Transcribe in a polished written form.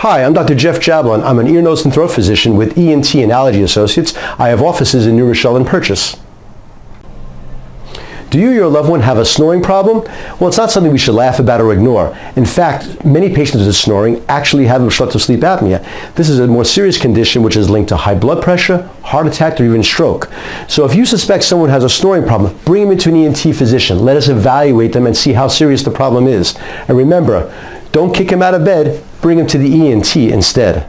Hi, I'm Dr. Jeff Jablon. I'm an ear, nose, and throat physician with ENT and Allergy Associates. I have offices in New Rochelle and Purchase. Do you or your loved one have a snoring problem? Well, it's not something we should laugh about or ignore. In fact, many patients with snoring actually have obstructive sleep apnea. This is a more serious condition which is linked to high blood pressure, heart attack, or even stroke. So if you suspect someone has a snoring problem, bring them into an ENT physician. Let us evaluate them and see how serious the problem is. And remember, don't kick him out of bed, bring him to the ENT instead.